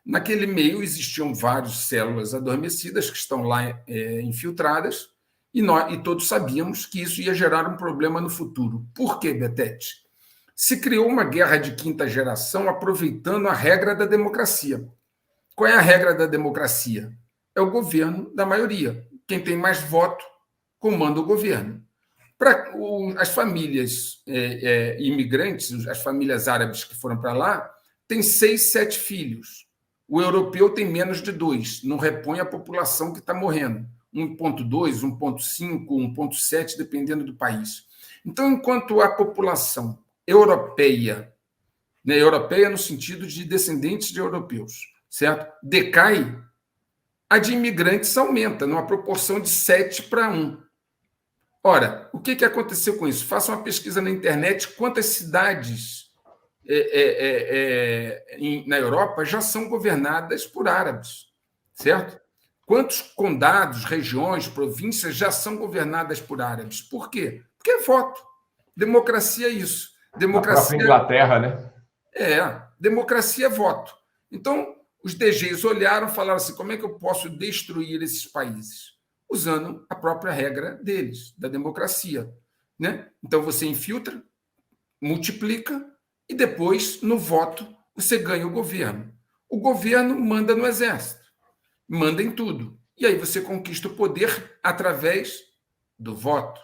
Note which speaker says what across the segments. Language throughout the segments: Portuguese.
Speaker 1: Naquele meio existiam várias células adormecidas que estão lá infiltradas, e todos sabíamos que isso ia gerar um problema no futuro. Por quê, Betete? Se criou uma guerra de quinta geração aproveitando a regra da democracia. Qual é a regra da democracia? É o governo da maioria. Quem tem mais voto comanda o governo. Para as famílias imigrantes, as famílias árabes que foram para lá, têm 6, 7 filhos. O europeu tem menos de 2, não repõe a população que está morrendo. 1,2, 1,5, 1,7, dependendo do país. Então, enquanto a população europeia, né, europeia no sentido de descendentes de europeus, certo? Decai, a de imigrantes aumenta, numa proporção de 7:1. Ora, o que aconteceu com isso? Faça uma pesquisa na internet, quantas cidades na Europa já são governadas por árabes, certo? Quantos condados, regiões, províncias já são governadas por árabes? Por quê? Porque é voto. Democracia é isso. Democracia,
Speaker 2: a própria Inglaterra, né?
Speaker 1: Democracia é voto. Então, os DGs olharam e falaram assim, como é que eu posso destruir esses países? Usando a própria regra deles, da democracia, né? Então, você infiltra, multiplica e depois, no voto, você ganha o governo. O governo manda no exército, manda em tudo. E aí você conquista o poder através do voto.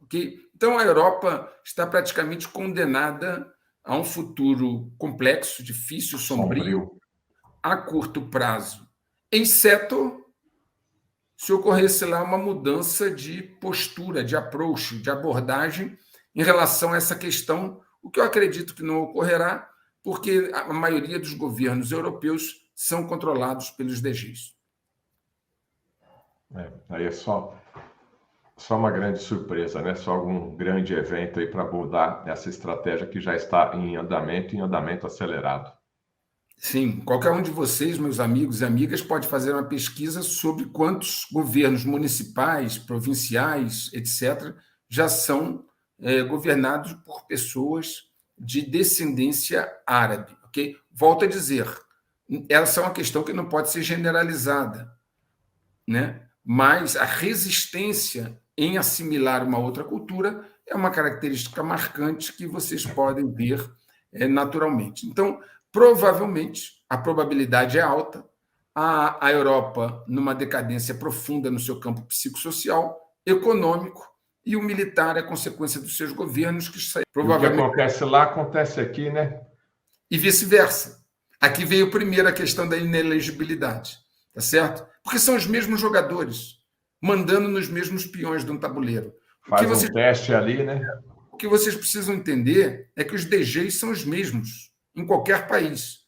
Speaker 1: Okay? Então, a Europa está praticamente condenada a um futuro complexo, difícil, sombrio, a curto prazo, exceto se ocorresse lá uma mudança de postura, de approach, de abordagem em relação a essa questão, o que eu acredito que não ocorrerá, porque a maioria dos governos europeus são controlados pelos DGs.
Speaker 2: Aí é só uma grande surpresa, né? Só algum grande evento aí para abordar essa estratégia que já está em andamento acelerado.
Speaker 1: Sim, qualquer um de vocês, meus amigos e amigas, pode fazer uma pesquisa sobre quantos governos municipais, provinciais, etc., já são governados por pessoas de descendência árabe. Okay? Volto a dizer, essa é uma questão que não pode ser generalizada, né? Mas a resistência em assimilar uma outra cultura é uma característica marcante que vocês podem ver naturalmente. Então, provavelmente, a probabilidade é alta, a Europa numa decadência profunda no seu campo psicossocial, econômico, e o militar é consequência dos seus governos que
Speaker 2: provavelmente... O que acontece lá, acontece aqui, né?
Speaker 1: E vice-versa. Aqui veio primeiro a questão da inelegibilidade, tá certo? Porque são os mesmos jogadores, mandando nos mesmos peões de um tabuleiro.
Speaker 2: Faz um teste ali, né?
Speaker 1: O que vocês precisam entender é que os DGs são os mesmos em qualquer país.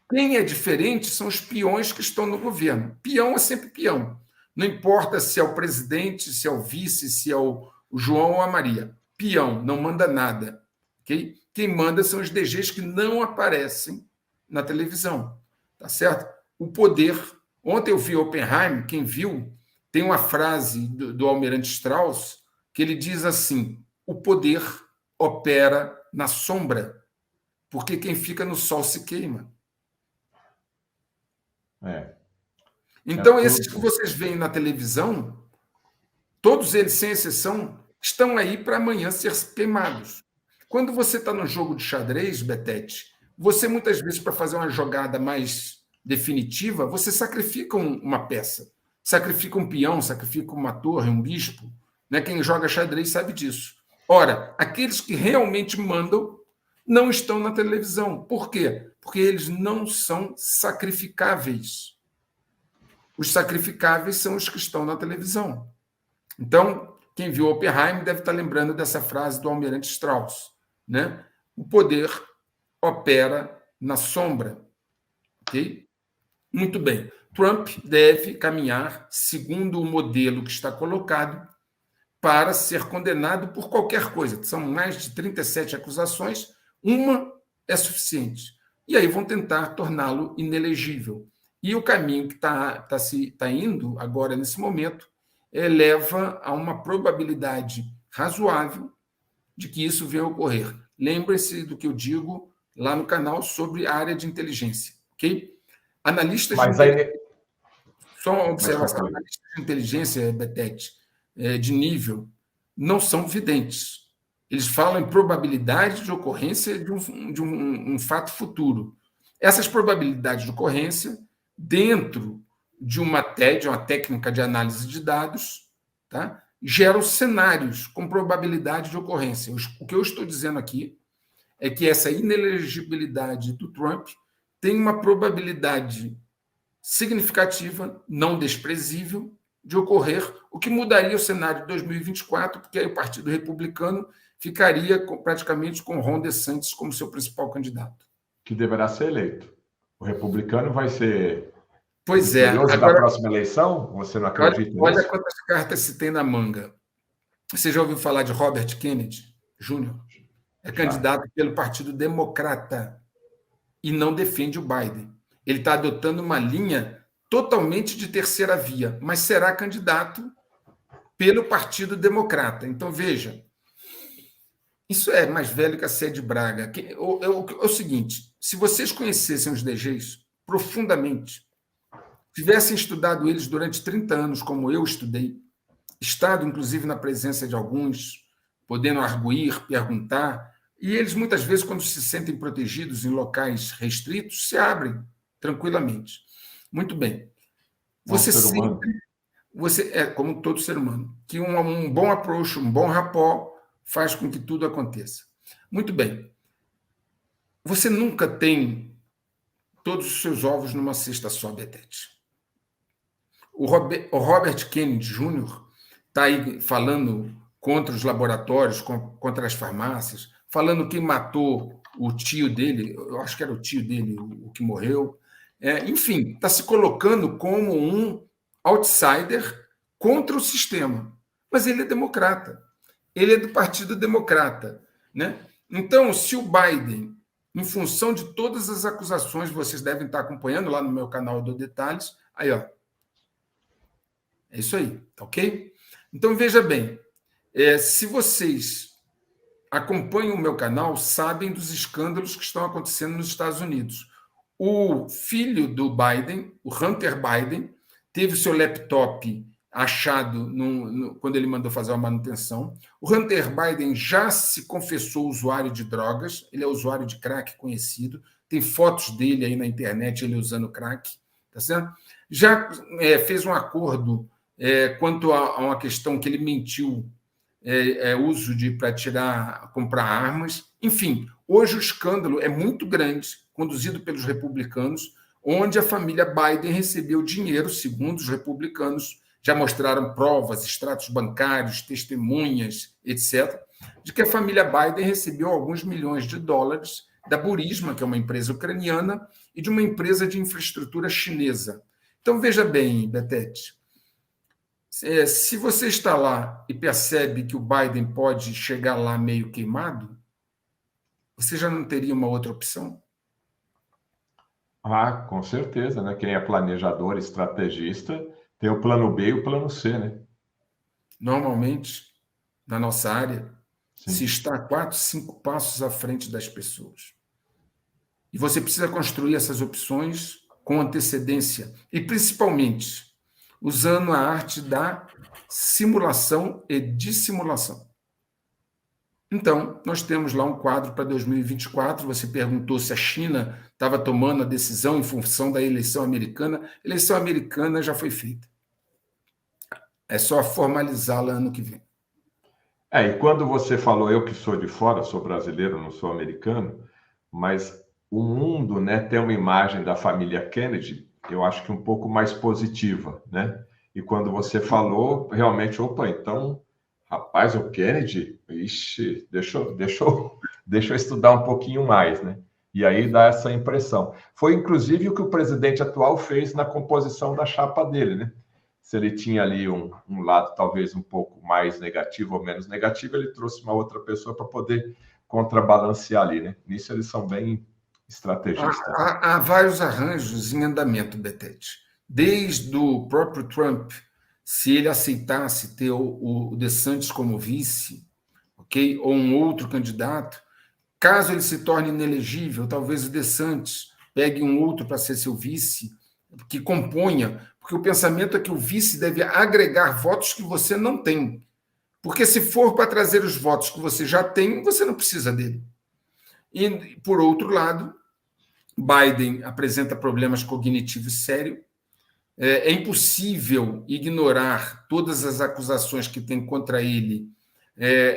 Speaker 1: Quem é diferente são os peões que estão no governo. Peão é sempre peão. Não importa se é o presidente, se é o vice, se é o João ou a Maria. Peão, não manda nada. Okay? Quem manda são os DGs que não aparecem na televisão. Tá certo? O poder... Ontem eu vi Oppenheimer, quem viu, tem uma frase do Almirante Strauss que ele diz assim, o poder opera na sombra, porque quem fica no sol se queima. Então, esses que vocês veem na televisão, todos eles, sem exceção, estão aí para amanhã ser queimados. Quando você está no jogo de xadrez, Betete, você muitas vezes, para fazer uma jogada mais definitiva, você sacrifica uma peça, sacrifica um peão, sacrifica uma torre, um bispo. Né? Quem joga xadrez sabe disso. Ora, aqueles que realmente mandam não estão na televisão. Por quê? Porque eles não são sacrificáveis. Os sacrificáveis são os que estão na televisão. Então, quem viu Oppenheimer deve estar lembrando dessa frase do Almirante Strauss. Né? O poder opera na sombra. Ok? Muito bem. Trump deve caminhar, segundo o modelo que está colocado, para ser condenado por qualquer coisa. São mais de 37 acusações, uma é suficiente. E aí vão tentar torná-lo inelegível. E o caminho que está indo agora, nesse momento, leva a uma probabilidade razoável de que isso venha a ocorrer. Lembre-se do que eu digo lá no canal sobre a área de inteligência. Ok? Analistas de
Speaker 2: Mas aí.
Speaker 1: inteligência, só uma
Speaker 2: Mas
Speaker 1: observação,
Speaker 2: conclui.
Speaker 1: analistas de inteligência, Betete, de nível, não são videntes. Eles falam em probabilidade de ocorrência de um fato futuro. Essas probabilidades de ocorrência, dentro de uma TED, uma técnica de análise de dados, tá? Geram cenários com probabilidade de ocorrência. O que eu estou dizendo aqui é que essa inelegibilidade do Trump tem uma probabilidade significativa, não desprezível, de ocorrer, o que mudaria o cenário de 2024, porque aí o Partido Republicano ficaria praticamente com Ron DeSantis como seu principal candidato.
Speaker 2: Que deverá ser eleito. O republicano vai ser
Speaker 1: Pois é.
Speaker 2: vitorioso na
Speaker 1: Agora,
Speaker 2: próxima eleição? Você não acredita
Speaker 1: olha
Speaker 2: nisso?
Speaker 1: quantas cartas se tem na manga. Você já ouviu falar de Robert Kennedy Jr.? É
Speaker 2: Já.
Speaker 1: candidato pelo Partido Democrata e não defende o Biden. Ele está adotando uma linha totalmente de terceira via, mas será candidato pelo Partido Democrata. Então, veja, isso é mais velho que a Sé de Braga. É o seguinte, se vocês conhecessem os DGs profundamente, tivessem estudado eles durante 30 anos, como eu estudei, estado, inclusive, na presença de alguns, podendo arguir, perguntar, e eles, muitas vezes, quando se sentem protegidos em locais restritos, se abrem tranquilamente. Muito bem. Você sempre, você é como todo ser humano, que um bom approach, um bom rapport faz com que tudo aconteça. Muito bem. Você nunca tem todos os seus ovos numa cesta só, Betete. O Robert Kennedy Jr. está aí falando contra os laboratórios, contra as farmácias, falando quem matou o tio dele, eu acho que era o tio dele, o que morreu. Enfim, está se colocando como um outsider contra o sistema. Mas ele é democrata. Ele é do Partido Democrata. Né? Então, se o Biden, em função de todas as acusações, vocês devem estar acompanhando lá no meu canal do Detalhes, aí, ó. É isso aí, tá ok? Então, veja bem, se vocês acompanham o meu canal, sabem dos escândalos que estão acontecendo nos Estados Unidos. O filho do Biden, o Hunter Biden, teve o seu laptop achado quando ele mandou fazer a manutenção. O Hunter Biden já se confessou usuário de drogas, ele é usuário de crack conhecido, tem fotos dele aí na internet, ele usando crack, tá certo? Já fez um acordo quanto a uma questão que ele mentiu, uso para comprar armas. Enfim, hoje o escândalo é muito grande, conduzido pelos republicanos, onde a família Biden recebeu dinheiro, segundo os republicanos, já mostraram provas, extratos bancários, testemunhas, etc., de que a família Biden recebeu alguns milhões de dólares da Burisma, que é uma empresa ucraniana, e de uma empresa de infraestrutura chinesa. Então, veja bem, Betete, se você está lá e percebe que o Biden pode chegar lá meio queimado, você já não teria uma outra opção?
Speaker 2: Ah, com certeza, né? Quem é planejador, estrategista, tem o plano B e o plano C, né?
Speaker 1: Normalmente, na nossa área, se
Speaker 2: Sim.
Speaker 1: está 4, 5 passos à frente das pessoas. E você precisa construir essas opções com antecedência e, principalmente, usando a arte da simulação e dissimulação. Então, nós temos lá um quadro para 2024. Você perguntou se a China estava tomando a decisão em função da eleição americana. A eleição americana já foi feita. É só formalizá-la ano que vem.
Speaker 2: E quando você falou, eu que sou de fora, sou brasileiro, não sou americano, mas o mundo, né, tem uma imagem da família Kennedy, eu acho que um pouco mais positiva, né? E quando você falou, realmente, opa, então, rapaz, o Kennedy, ixi, deixa eu estudar um pouquinho mais, né? E aí dá essa impressão. Foi, inclusive, o que o presidente atual fez na composição da chapa dele, né? Se ele tinha ali um lado talvez um pouco mais negativo ou menos negativo, ele trouxe uma outra pessoa para poder contrabalancear ali, né? Nisso eles são bem estrategistas.
Speaker 1: Há vários arranjos em andamento, Betete. Desde o próprio Trump, se ele aceitasse ter o DeSantis como vice, ok? Ou um outro candidato, caso ele se torne inelegível, talvez o DeSantis pegue um outro para ser seu vice, que componha, porque o pensamento é que o vice deve agregar votos que você não tem. Porque se for para trazer os votos que você já tem, você não precisa dele. E, por outro lado, Biden apresenta problemas cognitivos sérios. É impossível ignorar todas as acusações que tem contra ele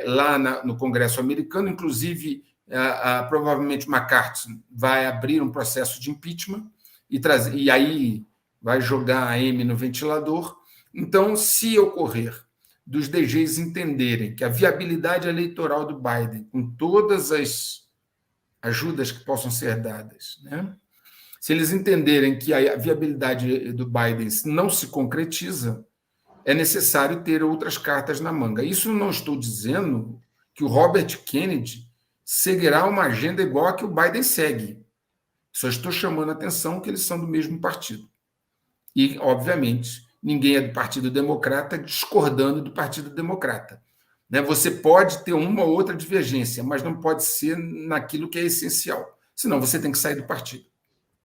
Speaker 1: lá no Congresso americano, inclusive provavelmente McCarthy vai abrir um processo de impeachment e aí vai jogar a M no ventilador. Então, se ocorrer dos DGs entenderem que a viabilidade eleitoral do Biden, com todas as ajudas que possam ser dadas, né? Se eles entenderem que a viabilidade do Biden não se concretiza, é necessário ter outras cartas na manga. Isso não estou dizendo que o Robert Kennedy seguirá uma agenda igual a que o Biden segue. Só estou chamando a atenção que eles são do mesmo partido. E, obviamente, ninguém é do Partido Democrata discordando do Partido Democrata. Você pode ter uma ou outra divergência, mas não pode ser naquilo que é essencial. Senão você tem que sair do partido.